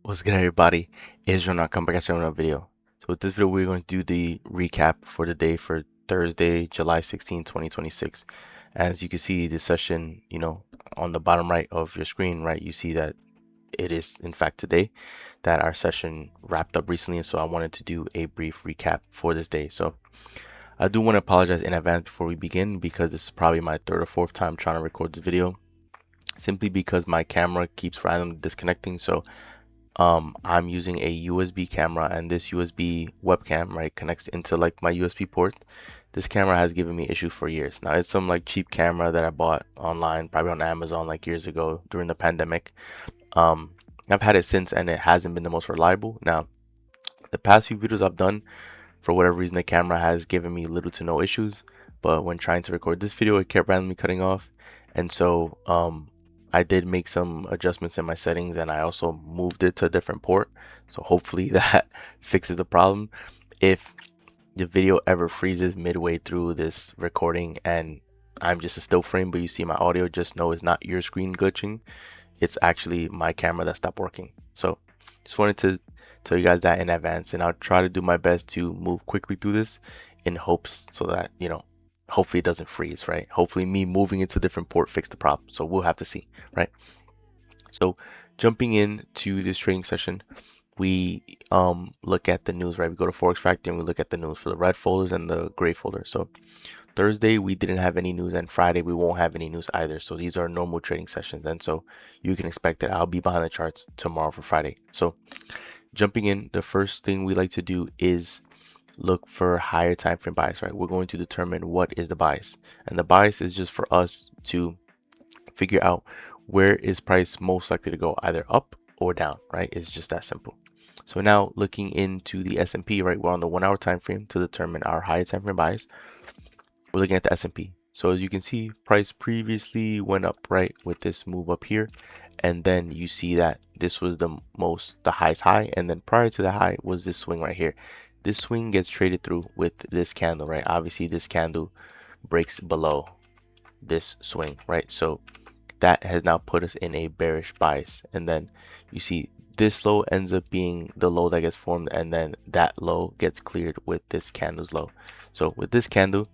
What's good, everybody? It's Ron. Come back at another video. So with this video, we're going to do the recap for the day for Thursday, July 16, 2026. As you can see, the session, on the bottom right of your screen, right, you see that it is in fact today that our session wrapped up recently. And so I wanted to do a brief recap for this day. So I do want to apologize in advance before we begin because this is probably my third or fourth time trying to record this video, simply because my camera keeps randomly disconnecting. So I'm using a USB camera, and this USB webcam, right, connects into like my USB port. This camera has given me issues for years. Now it's some like cheap camera that I bought online, probably on Amazon like years ago during the pandemic. Um, I've had it since, and it hasn't been the most reliable. Now, the past few videos I've done, for whatever reason, the camera has given me little to no issues. But when trying to record this video, it kept randomly cutting off. And so I did make some adjustments in my settings, and I also moved it to a different port. So hopefully that fixes the problem. If the video ever freezes midway through this recording and I'm just a still frame, but you see my audio, just know it's not your screen glitching. It's actually my camera that stopped working. So just wanted to tell you guys that in advance, and I'll try to do my best to move quickly through this in hopes so that, hopefully it doesn't freeze, right? Hopefully me moving into a different port fixed the problem. So we'll have to see, right? So jumping into this trading session, we look at the news, right? We go to Forex Factory and we look at the news for the red folders and the gray folder. So Thursday we didn't have any news, and Friday we won't have any news either. So these are normal trading sessions, and so you can expect that I'll be behind the charts tomorrow for Friday. So jumping in, the first thing we like to do is look for higher time frame bias, right? We're going to determine what is the bias, and the bias is just for us to figure out where is price most likely to go, either up or down, right? It's just that simple. So now looking into the S&P, right? We're on the 1 hour time frame to determine our higher time frame bias. We're looking at the S&P. So as you can see, price previously went up, right, with this move up here, and then you see that this was the highest high, and then prior to the high was this swing right here. This swing gets traded through with this candle, right? Obviously this candle breaks below this swing, right? So that has now put us in a bearish bias, and then you see this low ends up being the low that gets formed, and then that low gets cleared with this candle's low. So with this candle,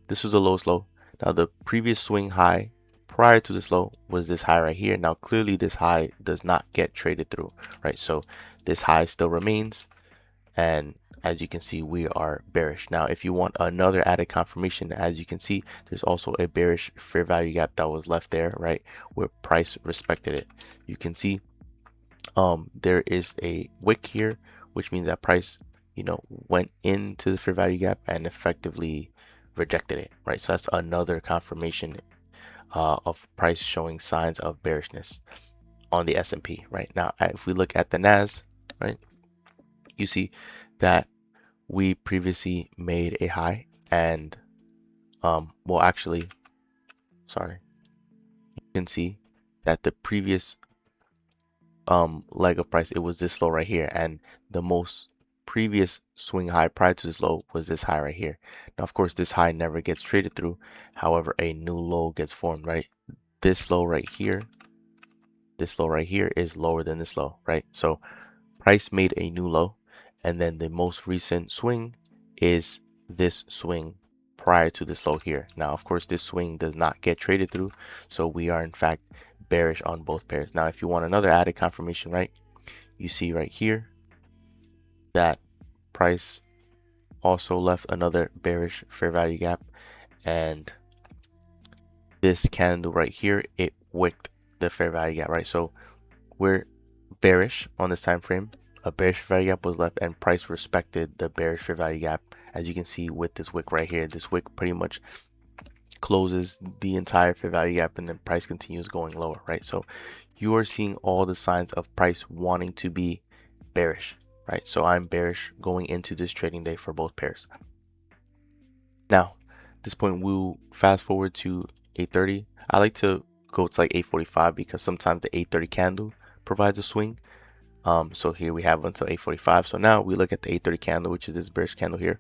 this was the lowest low. Now the previous swing high prior to this low was this high right here. Now clearly this high does not get traded through, right? So this high still remains, and as you can see, we are bearish. Now if you want another added confirmation, as you can see, there's also a bearish fair value gap that was left there, right, where price respected it. You can see there is a wick here, which means that price went into the fair value gap and effectively rejected it, right? So that's another confirmation of price showing signs of bearishness on the S&P. Right now, if we look at the NAS, right, you see that we previously made a high, and well, actually, sorry, you can see that the previous leg of price, it was this low right here, and the most previous swing high prior to this low was this high right here. Now of course this high never gets traded through, however a new low gets formed, right? This low right here, this low right here is lower than this low, right? So price made a new low, and then the most recent swing is this swing prior to this low here. Now of course this swing does not get traded through, so we are in fact bearish on both pairs. Now if you want another added confirmation, right, you see right here that price also left another bearish fair value gap, and this candle right here, it wicked the fair value gap, right? So we're bearish on this time frame. A bearish fair value gap was left, and price respected the bearish fair value gap, as you can see with this wick right here. This wick pretty much closes the entire fair value gap, and then price continues going lower, right? So you are seeing all the signs of price wanting to be bearish, right? So I'm bearish going into this trading day for both pairs. Now at this point, we'll fast forward to 8:30. I like to go to like 8:45 because sometimes the 8:30 candle provides a swing. So here we have until 8:45. So now we look at the 8:30 candle, which is this bearish candle here.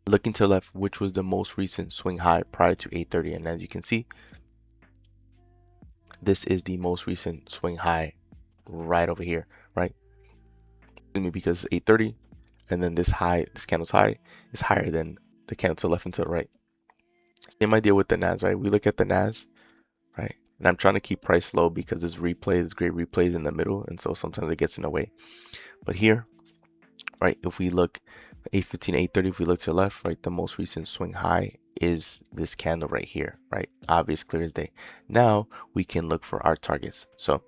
Looking to the left, which was the most recent swing high prior to 8:30, and as you can see, this is the most recent swing high right over here, right? Excuse me, because 8:30, and then this high, this candle's high is higher than the candle to the left and to the right. Same idea with the NAS, right? We look at the NAS, right? And I'm trying to keep price low because this replay, this great replay is in the middle, and so sometimes it gets in the way. But here, right, if we look 8:15, 8:30, if we look to the left, right, the most recent swing high is this candle right here, right? Obvious, clear as day. Now we can look for our targets. So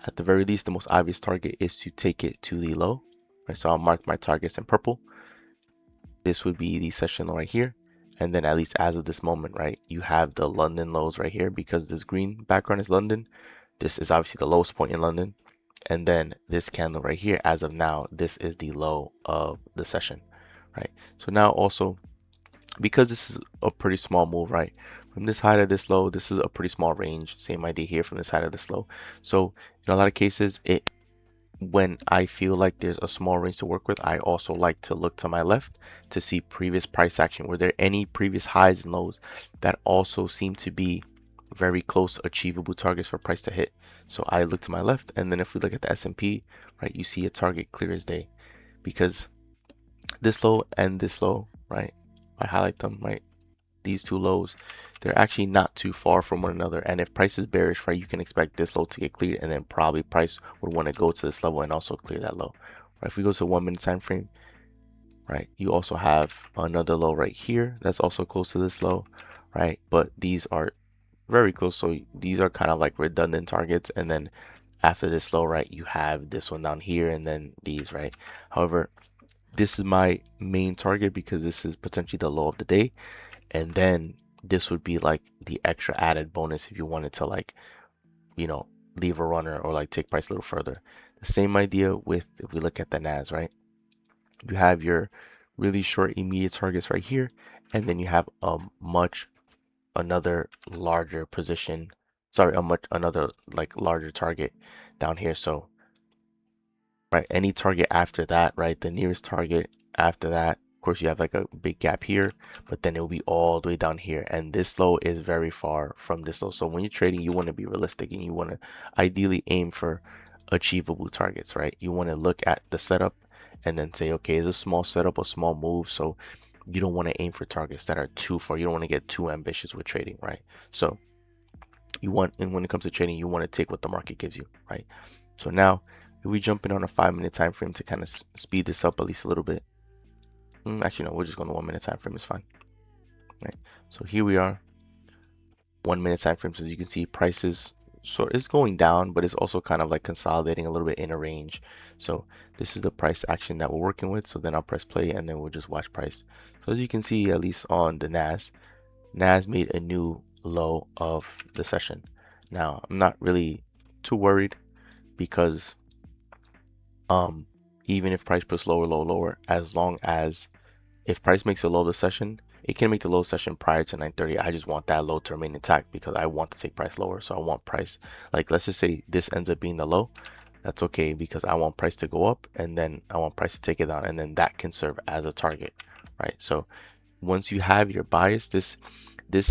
at the very least, the most obvious target is to take it to the low, right? So I'll mark my targets in purple. This would be the session low right here. And then at least as of this moment, right, you have the London lows right here because this green background is London. This is obviously the lowest point in London. And then this candle right here, as of now, this is the low of the session, right? So now also, because this is a pretty small move, right? From this high to this low, this is a pretty small range. Same idea here from this high to this low. So in a lot of cases, when I feel like there's a small range to work with, I also like to look to my left to see previous price action. Were there any previous highs and lows that also seem to be very close achievable targets for price to hit? So I look to my left, and then if we look at the S&P, right, you see a target clear as day because this low and this low, right? I highlight them, right? These two lows, they're actually not too far from one another. And if price is bearish, right, you can expect this low to get cleared, and then probably price would want to go to this level and also clear that low. Right, if we go to 1 minute time frame, right, you also have another low right here that's also close to this low, right? But these are very close, so these are kind of like redundant targets. And then after this low, right, you have this one down here, and then these, right? However, this is my main target because this is potentially the low of the day, and then this would be like the extra added bonus if you wanted to, like, you know, leave a runner or like take price a little further. The same idea with, if we look at the NAS, right? You have your really short immediate targets right here, and then you have a much another larger position, sorry, a much another like larger target down here. So right, any target after that, right, the nearest target after that, of course you have like a big gap here, but then it will be all the way down here, and this low is very far from this low. So when you're trading, you want to be realistic and you want to ideally aim for achievable targets, right? You want to look at the setup and then say, okay, is a small setup a small move? So you don't want to aim for targets that are too far. You don't want to get too ambitious with trading, right? So you want, and when it comes to trading, you want to take what the market gives you, right? So now, if we jump in on a 5 minute time frame to kind of speed this up at least a little bit. Actually, no, we're just going to 1 minute time frame. It's fine, right? So here we are, 1 minute time frame. So as you can see, prices so it's going down, but it's also kind of like consolidating a little bit in a range. So this is the price action that we're working with. So then I'll press play, and then we'll just watch price. So as you can see, at least on the NAS made a new low of the session. Now I'm not really too worried because um even if price puts lower, low, lower, as long as if price makes a low this session, it can make the low session prior to 9:30. I just want that low to remain intact because I want to take price lower. So I want price, like, let's just say this ends up being the low. That's okay because I want price to go up, and then I want price to take it down, and then that can serve as a target, right? So once you have your bias, this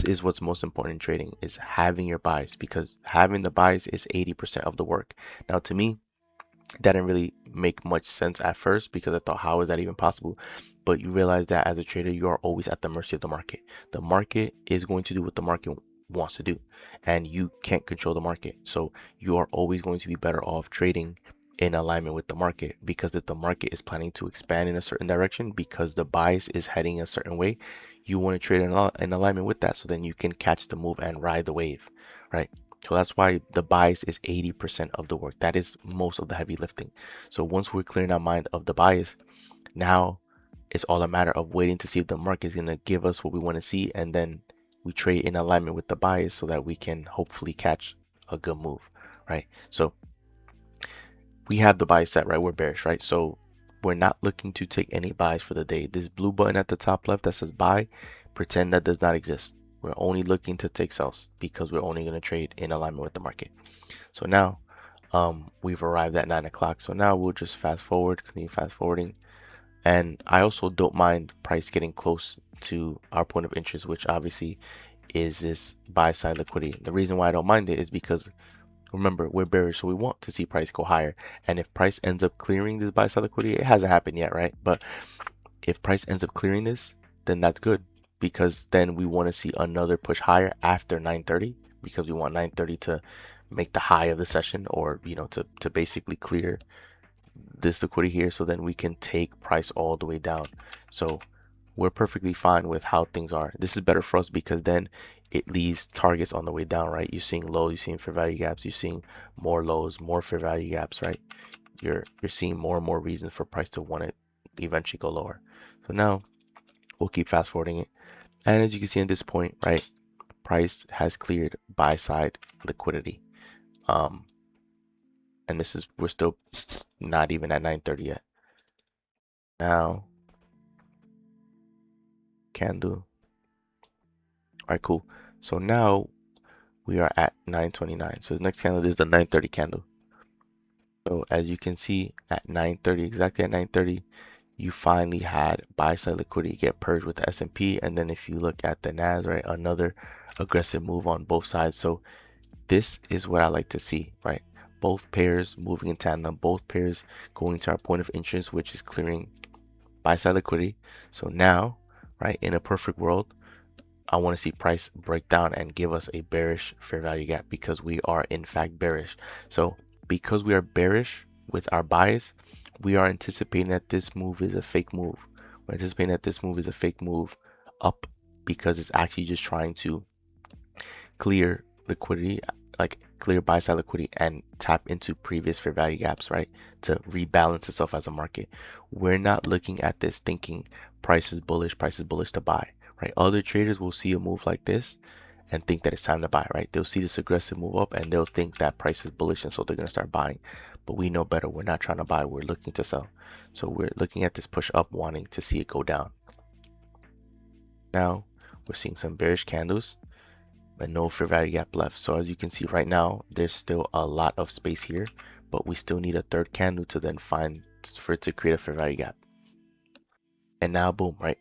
is what's most important in trading, is having your bias, because having the bias is 80% of the work. Now to me, that didn't really make much sense at first because I thought, how is that even possible? But you realize that as a trader, you are always at the mercy of the market. The market is going to do what the market wants to do, and you can't control the market. So you are always going to be better off trading in alignment with the market, because if the market is planning to expand in a certain direction because the bias is heading a certain way, you want to trade in alignment with that so then you can catch the move and ride the wave, right? So that's why the bias is 80% of the work. That is most of the heavy lifting. So once we're clearing our mind of the bias, now it's all a matter of waiting to see if the market is going to give us what we want to see, and then we trade in alignment with the bias so that we can hopefully catch a good move, right? So we have the bias set, right? We're bearish, right? So we're not looking to take any buys for the day. This blue button at the top left that says buy, pretend that does not exist. We're only looking to take sells because we're only going to trade in alignment with the market. So now we've arrived at 9 o'clock. So now we'll just fast forward, continue fast forwarding. And I also don't mind price getting close to our point of interest, which obviously is this buy side liquidity. The reason why I don't mind it is because Remember, we're bearish, so we want to see price go higher. And if price ends up clearing this buy side liquidity, it hasn't happened yet, right? But if price ends up clearing this, then that's good because then we want to see another push higher after 9:30 because we want 9:30 to make the high of the session, or to basically clear this liquidity here, so then we can take price all the way down. So we're perfectly fine with how things are. This is better for us because then it leaves targets on the way down, right? You're seeing lows, you're seeing fair value gaps, you're seeing more lows, more fair value gaps, right? You're seeing more and more reasons for price to want to eventually go lower. So now we'll keep fast forwarding it. And as you can see at this point, right, price has cleared buy side liquidity. Um, and this is, we're still not even at 9:30 yet. Now, candle. All right, cool. So now we are at 9:29. So the next candle is the 9:30 candle. So as you can see at 9:30, exactly at 9:30, you finally had buy side liquidity get purged with the S&P. And then if you look at the NAS, right, another aggressive move on both sides. So this is what I like to see, right? Both pairs moving in tandem, both pairs going to our point of interest, which is clearing buy side liquidity. So now, right, in a perfect world, I want to see price break down and give us a bearish fair value gap because we are in fact bearish. So because we are bearish with our bias, we are anticipating that this move is a fake move. We're anticipating that this move is a fake move up because it's actually just trying to clear liquidity, like clear buy side liquidity and tap into previous fair value gaps, right? To rebalance itself as a market. We're not looking at this thinking price is bullish to buy, right? Other traders will see a move like this and think that it's time to buy, right? They'll see this aggressive move up and they'll think that price is bullish and so they're going to start buying. But we know better. We're not trying to buy. We're looking to sell. So we're looking at this push up, wanting to see it go down. Now we're seeing some bearish candles but no fair value gap left. So as you can see right now, there's still a lot of space here, but we still need a third candle to then find for it to create a fair value gap. And now boom, right?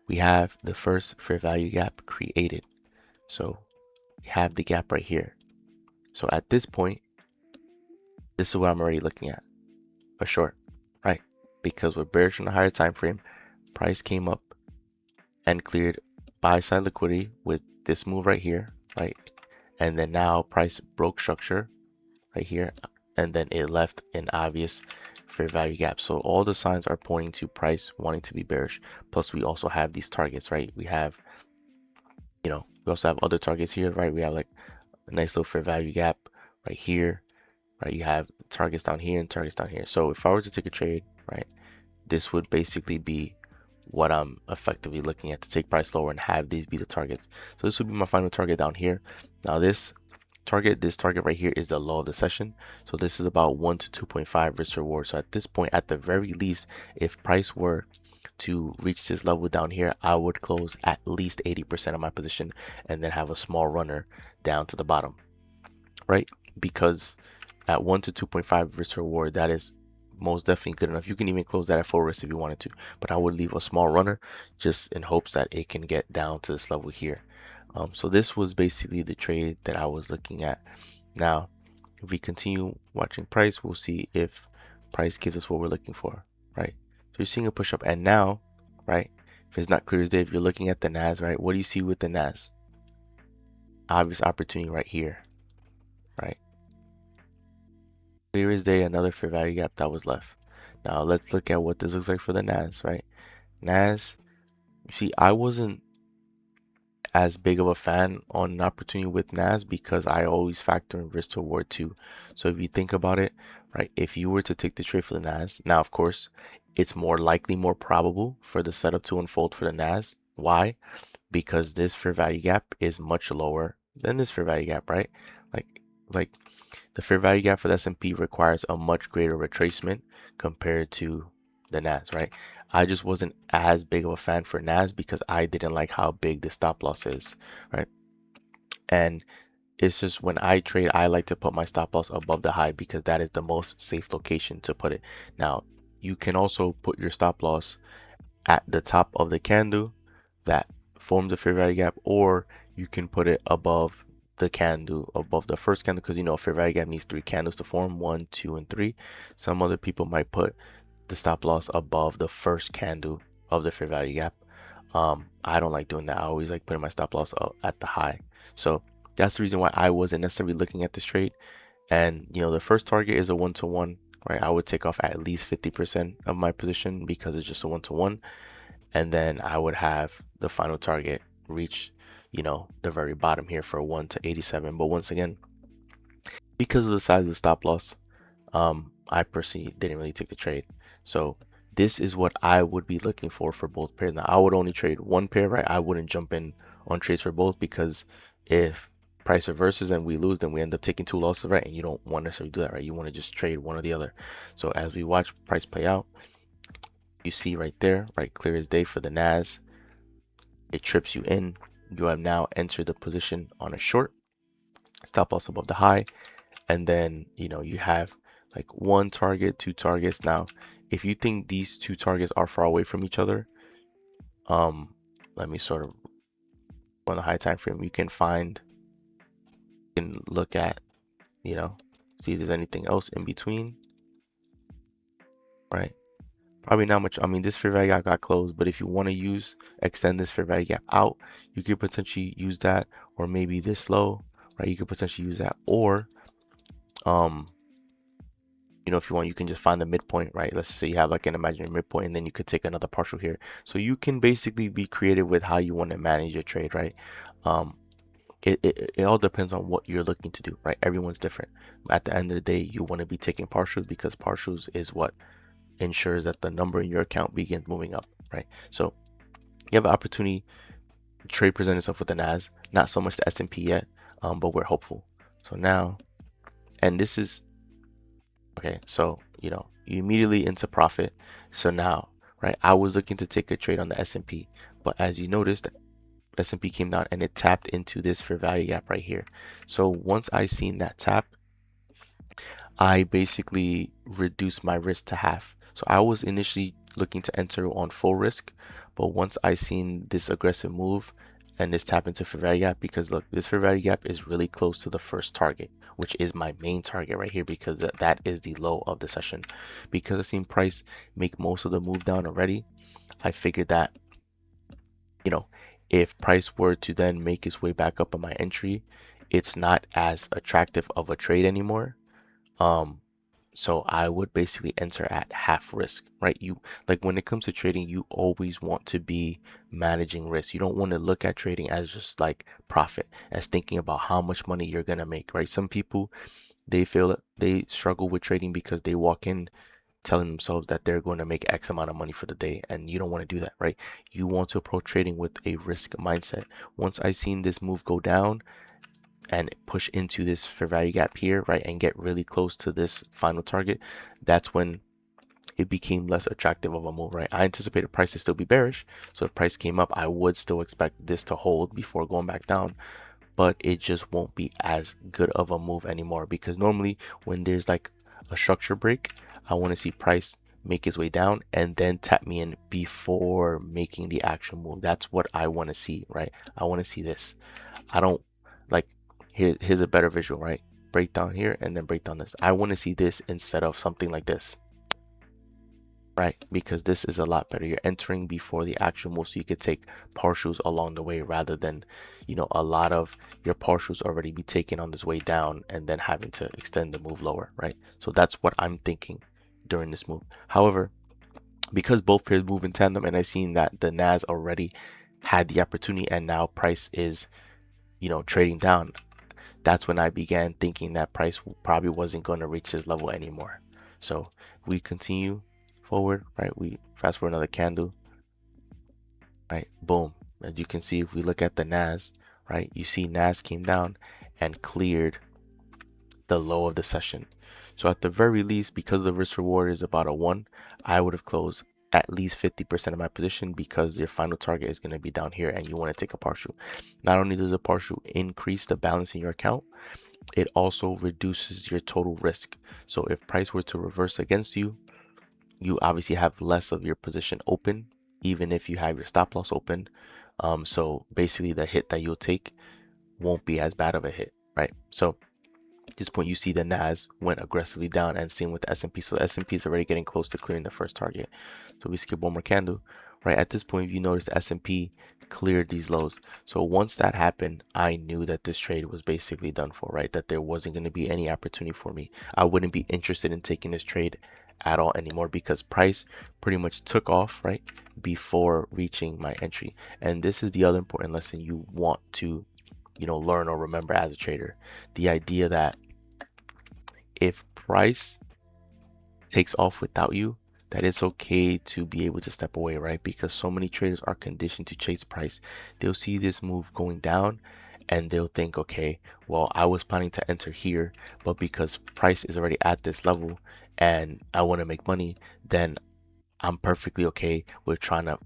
We have the first fair value gap created. So we have the gap right here. So at this point, this is what I'm already looking at. A short, right? Because we're bearish on a higher time frame, price came up and cleared buy side liquidity with this move right here, right? And then now price broke structure right here, and then it left an obvious fair value gap. So all the signs are pointing to price wanting to be bearish. Plus we also have these targets, right? We have, we also have other targets here, right? We have like a nice little fair value gap right here, right? You have targets down here and targets down here. So if I were to take a trade, right, this would basically be what I'm effectively looking at to take price lower and have these be the targets. So this would be my final target down here. Now this target right here is the low of the session. So this is about 1 to 2.5 risk reward. So at this point, at the very least, if price were to reach this level down here, I would close at least 80% of my position and then have a small runner down to the bottom, right? Because at 1 to 2.5 risk reward, that is most definitely good enough. You can even close that at full risk if you wanted to, but I would leave a small runner just in hopes that it can get down to this level here. So this was basically the trade that I was looking at. Now, if we continue watching price, we'll see if price gives us what we're looking for, right? So you're seeing a push up, and now, right, if it's not clear as day, if you're looking at the NAS, right, what do you see with the NAS? Obvious opportunity right here, right? Clear as day, another fair value gap that was left. Now let's look at what this looks like for the NAS, right? NAS, you see, I wasn't as big of a fan on an opportunity with NAS because I always factor in risk to reward too. So if you think about it, right, if you were to take the trade for the NAS, now of course, it's more likely, more probable for the setup to unfold for the NAS. Why? Because this fair value gap is much lower than this fair value gap, right? Like, like the fair value gap for the S&P requires a much greater retracement compared to the NAS, right? I just wasn't as big of a fan for NAS because I didn't like how big the stop loss is, right? And it's just when I trade, I like to put my stop loss above the high because that is the most safe location to put it. Now, you can also put your stop loss at the top of the candle that forms a fair value gap, or you can put it above the candle above the first candle because you know fair value gap needs three candles to form, one, two, and three. Some other people might put the stop loss above the first candle of the fair value gap. I don't like doing that. I always like putting my stop loss at the high. So that's the reason why I wasn't necessarily looking at this trade. And you know, the first target is a one-to-one, right? I would take off at least 50% of my position because it's just a one-to-one, and then I would have the final target reach, you know, the very bottom here for 1 to 87. But once again, because of the size of the stop loss, I personally didn't really take the trade. So this is what I would be looking for both pairs. Now I would only trade one pair, right? I wouldn't jump in on trades for both because if price reverses and we lose, then we end up taking two losses, right? And you don't want to necessarily do that, right? You want to just trade one or the other. So as we watch price play out, you see right there, right, clear as day for the NAS, it trips you in. You have now entered the position on a short, stop loss above the high, and then you know you have like one target, two targets. Now if you think these two targets are far away from each other, um let me sort of on the high time frame, you can find, you can look at, you know, see if there's anything else in between, right? Probably not much. I mean, this fair value gap got closed, but if you want to use extend this fair value gap out, you could potentially use that, or maybe this low, right? You could potentially use that, or um you know, if you want, you can just find the midpoint, right? Let's just say you have like an imaginary midpoint, and then you could take another partial here. So you can basically be creative with how you want to manage your trade, right? Um, it all depends on what you're looking to do, right? Everyone's different. At the end of the day, you want to be taking partials because partials is what ensures that the number in your account begins moving up, right? So you have an opportunity. Trade present itself with the NAS, not so much the S&P yet, but we're hopeful. So now, and this is okay, so you know, you immediately into profit. So now, right, I was looking to take a trade on the S&P, but as you noticed, S&P came down and it tapped into this fair value gap right here. So once I seen that tap, I basically reduced my risk to half. So I was initially looking to enter on full risk, but once I seen this aggressive move and this tap into fair value gap, because look, this fair value gap is really close to the first target, which is my main target right here, because that is the low of the session. Because I seen price make most of the move down already, I figured that, you know, if price were to then make its way back up on my entry, it's not as attractive of a trade anymore. Um, so I would basically enter at half risk, right? You like when it comes to trading, you always want to be managing risk. You don't want to look at trading as just like profit, as thinking about how much money you're gonna make, right? Some people they feel they struggle with trading because they walk in telling themselves that they're going to make X amount of money for the day, and you don't want to do that, right? You want to approach trading with a risk mindset. Once I seen this move go down and push into this fair value gap here, right, and get really close to this final target, that's when it became less attractive of a move, right? I anticipated price to still be bearish, so if price came up, I would still expect this to hold before going back down, but it just won't be as good of a move anymore because normally when there's like a structure break, I want to see price make its way down and then tap me in before making the actual move. That's what I want to see, right? I want to see this. I don't like here's a better visual, right? Break down here and then break down this. I want to see this instead of something like this, right? Because this is a lot better. You're entering before the actual move, so you could take partials along the way rather than, you know, a lot of your partials already be taken on this way down and then having to extend the move lower, right? So that's what I'm thinking during this move. However, because both pairs move in tandem and I seen that the NAS already had the opportunity and now price is, you know, trading down, that's when I began thinking that price probably wasn't going to reach this level anymore. So we continue forward, right? We fast forward another candle, right? Boom. As you can see, if we look at the NAS, right? You see NAS came down and cleared the low of the session. So at the very least, because the risk reward is about a one, I would have closed at least 50% of my position because your final target is going to be down here and you want to take a partial. Not only does a partial increase the balance in your account, it also reduces your total risk. So if price were to reverse against you, you obviously have less of your position open, even if you have your stop loss open. So basically the hit that you'll take won't be as bad of a hit, right? So at this point, you see the NAS went aggressively down, and same with the S&P. So the S&P is already getting close to clearing the first target. So we skip one more candle, right? At this point, you notice the S&P cleared these lows. So once that happened, I knew that this trade was basically done for, right? That there wasn't going to be any opportunity for me. I wouldn't be interested in taking this trade at all anymore because price pretty much took off, right, before reaching my entry. And this is the other important lesson you want to, learn or remember as a trader. The idea that if price takes off without you, that it's okay to be able to step away, right? Because so many traders are conditioned to chase price. They'll see this move going down and they'll think, okay, well, I was planning to enter here, but because price is already at this level and I want to make money, then I'm perfectly okay with trying to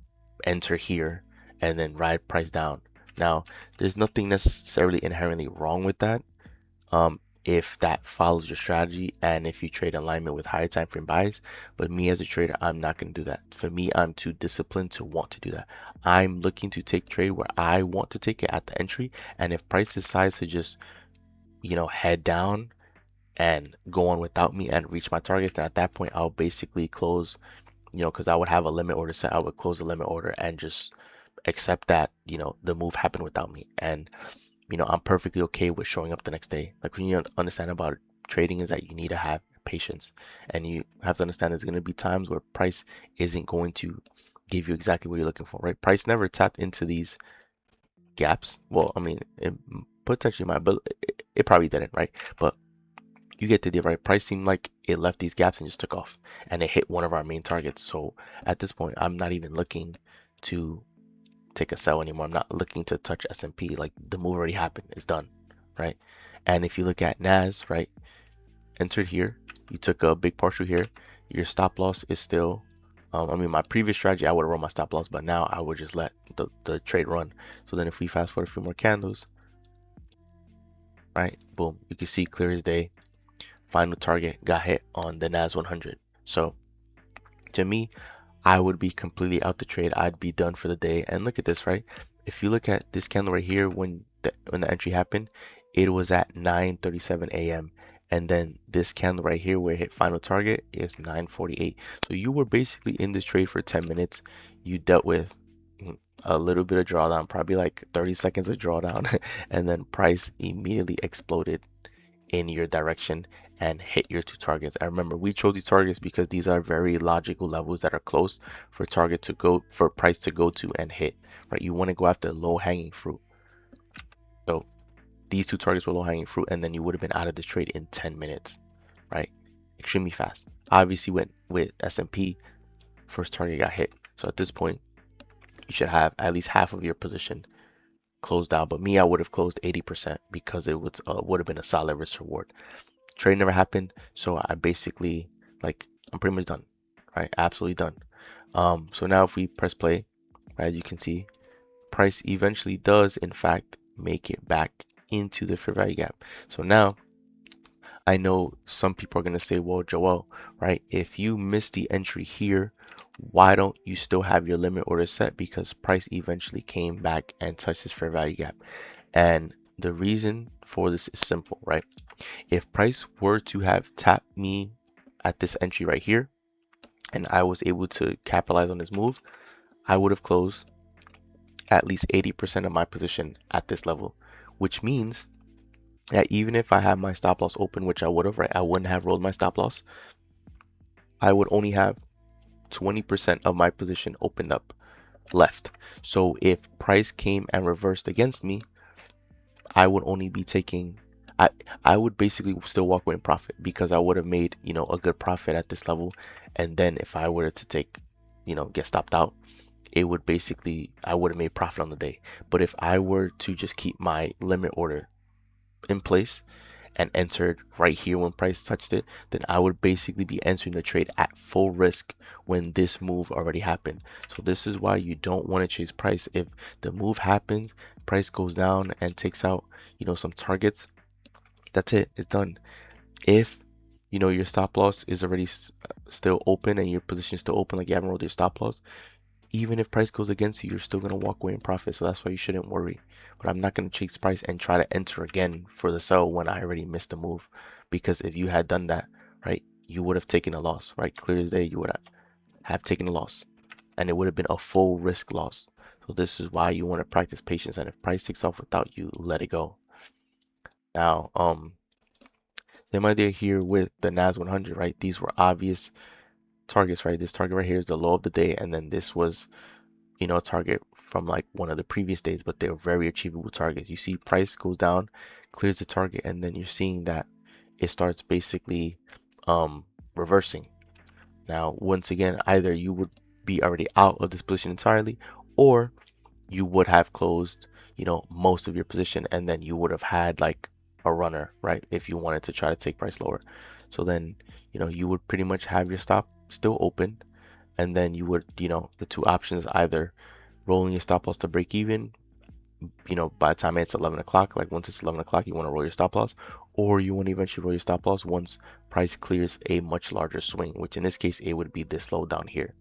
enter here and then ride price down. Now, there's nothing necessarily inherently wrong with that, if that follows your strategy and if you trade alignment with higher time frame buys. But me as a trader, I'm not going to do that. For me, I'm too disciplined to want to do that. I'm looking to take trade where I want to take it at the entry, and if price decides to just head down and go on without me and reach my target, then at that point I'll basically close, because I would have a limit order set. I would close the limit order and just accept that the move happened without me. And I'm perfectly okay with showing up the next day. Like, when you understand about trading is that you need to have patience, and you have to understand there's going to be times where price isn't going to give you exactly what you're looking for, right? Price never tapped into these gaps. Well, I mean, it potentially might, but it probably didn't, right? But you get the idea, right? Price seemed like it left these gaps and just took off, and it hit one of our main targets. So at this point, I'm not even looking to take a sell anymore. I'm not looking to touch S&P. Like, the move already happened. It's done, right? And if you look at NAS, right, entered here, you took a big partial here. Your stop loss is still, I mean, my previous strategy, I would have run my stop loss, but now I would just let the trade run. So then if we fast forward a few more candles, right, boom, you can see clear as day, final target got hit on the NAS100. So to me, I would be completely out the trade. I'd be done for the day. And look at this, right? If you look at this candle right here, when the entry happened, it was at 9:37 a.m. And then this candle right here where it hit final target is 9:48. So you were basically in this trade for 10 minutes. You dealt with a little bit of drawdown, probably like 30 seconds of drawdown, and then price immediately exploded in your direction and hit your two targets. I remember we chose these targets because these are very logical levels that are close for price to go to and hit, right? You want to go after low hanging fruit. So these two targets were low hanging fruit, and then you would have been out of the trade in 10 minutes, right? Extremely fast. Obviously went with S&P, first target got hit. So at this point, you should have at least half of your position closed out. But me, I would have closed 80% because it would have been a solid risk reward. Trade never happened, so I basically, like, I'm pretty much done, right? Absolutely done. So now if we press play, right, as you can see, price eventually does in fact make it back into the fair value gap. So now I know some people are going to say, well, Joel, right, if you miss the entry here, why don't you still have your limit order set? Because price eventually came back and touched this fair value gap. And the reason for this is simple, right? If price were to have tapped me at this entry right here and I was able to capitalize on this move, I would have closed at least 80% of my position at this level, which means that even if I had my stop loss open, which I would have, right, I wouldn't have rolled my stop loss. I would only have 20% of my position opened up left. So if price came and reversed against me, I would only be taking, I I would basically still walk away in profit because I would have made, a good profit at this level. And then if I were to take, get stopped out, it would basically, I would have made profit on the day. But if I were to just keep my limit order in place and entered right here when price touched it, then I would basically be entering the trade at full risk when this move already happened. So this is why you don't want to chase price. If the move happens, price goes down and takes out, some targets, that's it. It's done. If your stop loss is already still open and your position is still open, like you haven't rolled your stop loss, even if price goes against you, you're still gonna walk away in profit. So that's why you shouldn't worry. But I'm not gonna chase price and try to enter again for the sell when I already missed the move. Because if you had done that, right, you would have taken a loss, right? Clear as day, you would have taken a loss, and it would have been a full risk loss. So this is why you want to practice patience. And if price takes off without you, let it go. Now, same idea here with the NAS100, right? These were obvious targets, right? This target right here is the low of the day, and then this was, a target from like one of the previous days, but they're very achievable targets. You see price goes down, clears the target, and then you're seeing that it starts basically um, reversing. Now, once again, either you would be already out of this position entirely, or you would have closed, most of your position, and then you would have had like a runner, right? If you wanted to try to take price lower. So then, you would pretty much have your stop still open, and then you would, the two options, either rolling your stop loss to break even, by the time it's 11 o'clock, like once it's 11 o'clock, you want to roll your stop loss, or you want to eventually roll your stop loss once price clears a much larger swing, which in this case, it would be this low down here.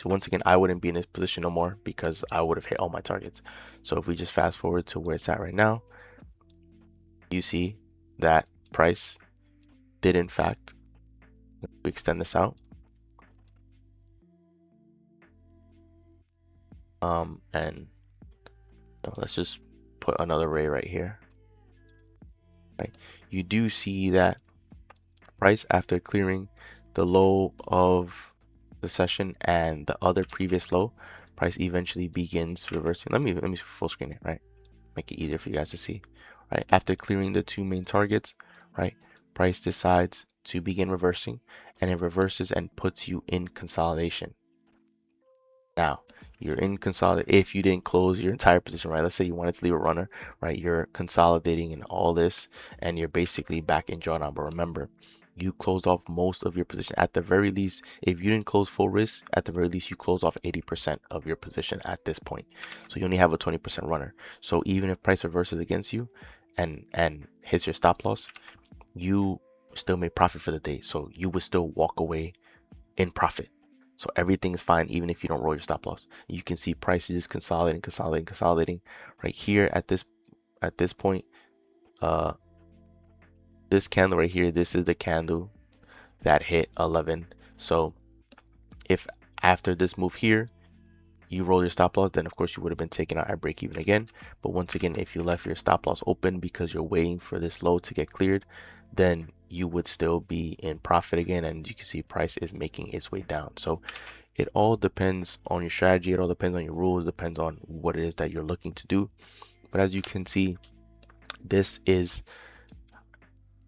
So once again, I wouldn't be in this position no more because I would have hit all my targets. So if we just fast forward to where it's at right now, you see that price did in fact, we extend this out, and let's just put another ray right here. Right, you do see that price, after clearing the low of the session and the other previous low, price eventually begins reversing. Let me full screen it, right? Make it easier for you guys to see. Right, after clearing the two main targets, right, price decides to begin reversing, and it reverses and puts you in consolidation. Now, you're in consolidate. If you didn't close your entire position, right? Let's say you wanted to leave a runner, right? You're consolidating in all this, and you're basically back in drawdown. But remember, you closed off most of your position. At the very least, if you didn't close full risk, at the very least, you close off 80% of your position at this point. So you only have a 20% runner. So even if price reverses against you and hits your stop loss, you still made profit for the day. So you would still walk away in profit. So everything's fine even if you don't roll your stop loss. You can see prices consolidating, consolidating, consolidating. Right here at this point, uh, this candle right here, this is the candle that hit 11. So if after this move here, you roll your stop loss, then of course you would have been taken out at break even again. But once again, if you left your stop loss open because you're waiting for this low to get cleared, then you would still be in profit again. And you can see price is making its way down. So it all depends on your strategy. It all depends on your rules. It depends on what it is that you're looking to do. But as you can see, this is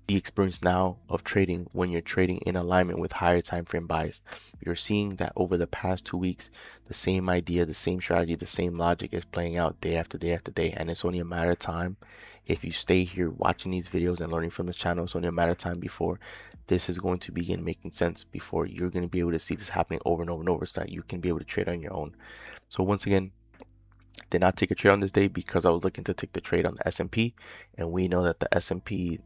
the experience now of trading when you're trading in alignment with higher time frame buys. You're seeing that over the past 2 weeks, the same idea, the same strategy, the same logic is playing out day after day after day. And it's only a matter of time. If you stay here watching these videos and learning from this channel, it's only a matter of time before this is going to begin making sense, before you're going to be able to see this happening over and over and over, so that you can be able to trade on your own. So once again, did not take a trade on this day because I was looking to take the trade on the S&P, and we know that the S&P,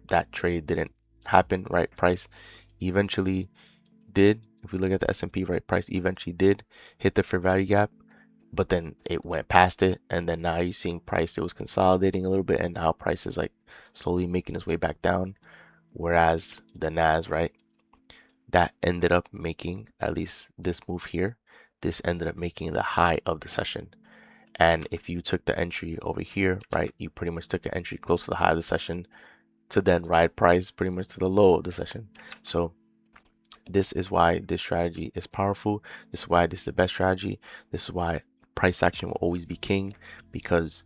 that trade didn't happen, right? Price eventually did. If we look at the S&P, right, price eventually did hit the fair value gap, but then it went past it, and then now you're seeing price, it was consolidating a little bit, and now price is like slowly making its way back down. Whereas the NAS, right, that ended up making, at least this move here, this ended up making the high of the session. And if you took the entry over here, right, you pretty much took an entry close to the high of the session to then ride price pretty much to the low of the session. So this is why this strategy is powerful. This is why this is the best strategy. This is why price action will always be king, because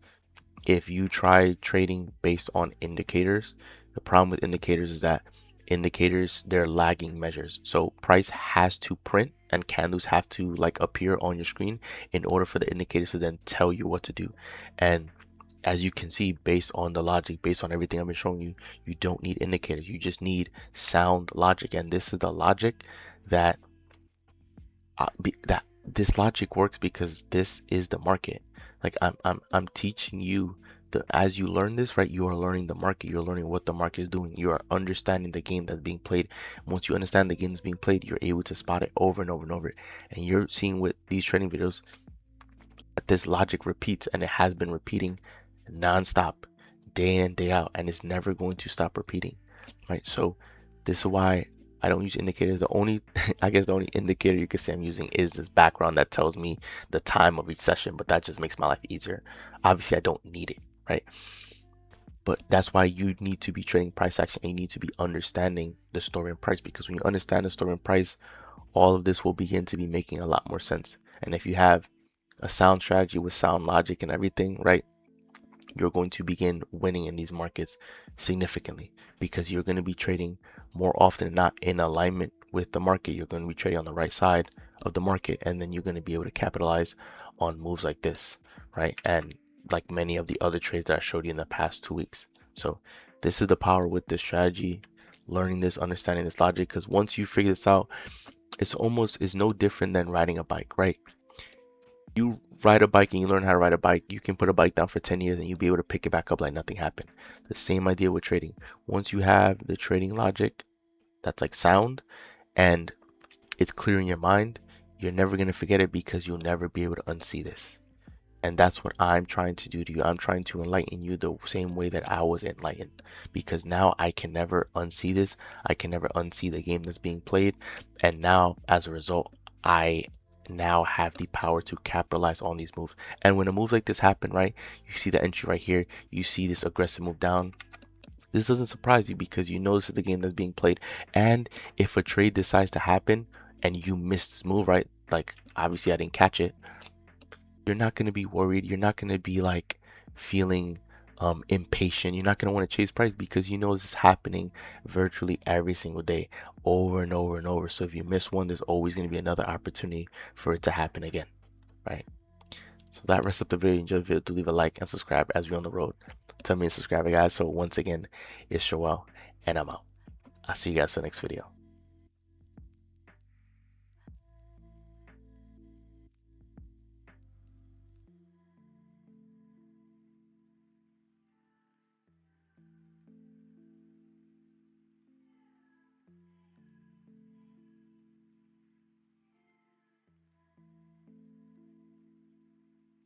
if you try trading based on indicators, the problem with indicators is that indicators, they're lagging measures. So price has to print and candles have to like appear on your screen in order for the indicators to then tell you what to do. And as you can see, based on the logic, based on everything I've been showing you, you don't need indicators. You just need sound logic. And this is the logic that this logic works, because this is the market. Like I'm teaching you as you learn this, right, you are learning the market, you're learning what the market is doing, you are understanding the game that's being played. Once you understand the game that's being played, you're able to spot it over and over and over. And you're seeing with these trading videos that this logic repeats, and it has been repeating nonstop, day in and day out, and it's never going to stop repeating, right? So this is why I don't use indicators. The only, I guess the only indicator you could say I'm using is this background that tells me the time of each session, but that just makes my life easier. Obviously, I don't need it, right? But that's why you need to be trading price action, and you need to be understanding the story and price, because when you understand the story and price, all of this will begin to be making a lot more sense. And if you have a sound strategy with sound logic and everything, right, you're going to begin winning in these markets significantly, because you're going to be trading more often than not in alignment with the market. You're going to be trading on the right side of the market, and then you're going to be able to capitalize on moves like this, right? And like many of the other trades that I showed you in the past 2 weeks. So this is the power with this strategy, learning this, understanding this logic, because once you figure this out, it's no different than riding a bike, right? You ride a bike and you learn how to ride a bike, you can put a bike down for 10 years and you'll be able to pick it back up like nothing happened. The same idea with trading. Once you have the trading logic that's like sound and it's clear in your mind, you're never going to forget it, because you'll never be able to unsee this. And that's what I'm trying to do to you. I'm trying to enlighten you the same way that I was enlightened, because now I can never unsee this. I can never unsee the game that's being played. And now, as a result, I now have the power to capitalize on these moves. And when a move like this happen, right, you see the entry right here, you see this aggressive move down. This doesn't surprise you, because you know this is the game that's being played. And if a trade decides to happen and you miss this move, right, like obviously I didn't catch it, you're not going to be worried. You're not going to be like feeling impatient. You're not going to want to chase price, because you know this is happening virtually every single day, over and over and over. So if you miss one, there's always going to be another opportunity for it to happen again, right? So that wraps up the video. Enjoy the video. Do leave a like and subscribe as we're on the road. Tell me to subscribe, guys. So once again, it's Joel, and I'm out. I'll see you guys for the next video.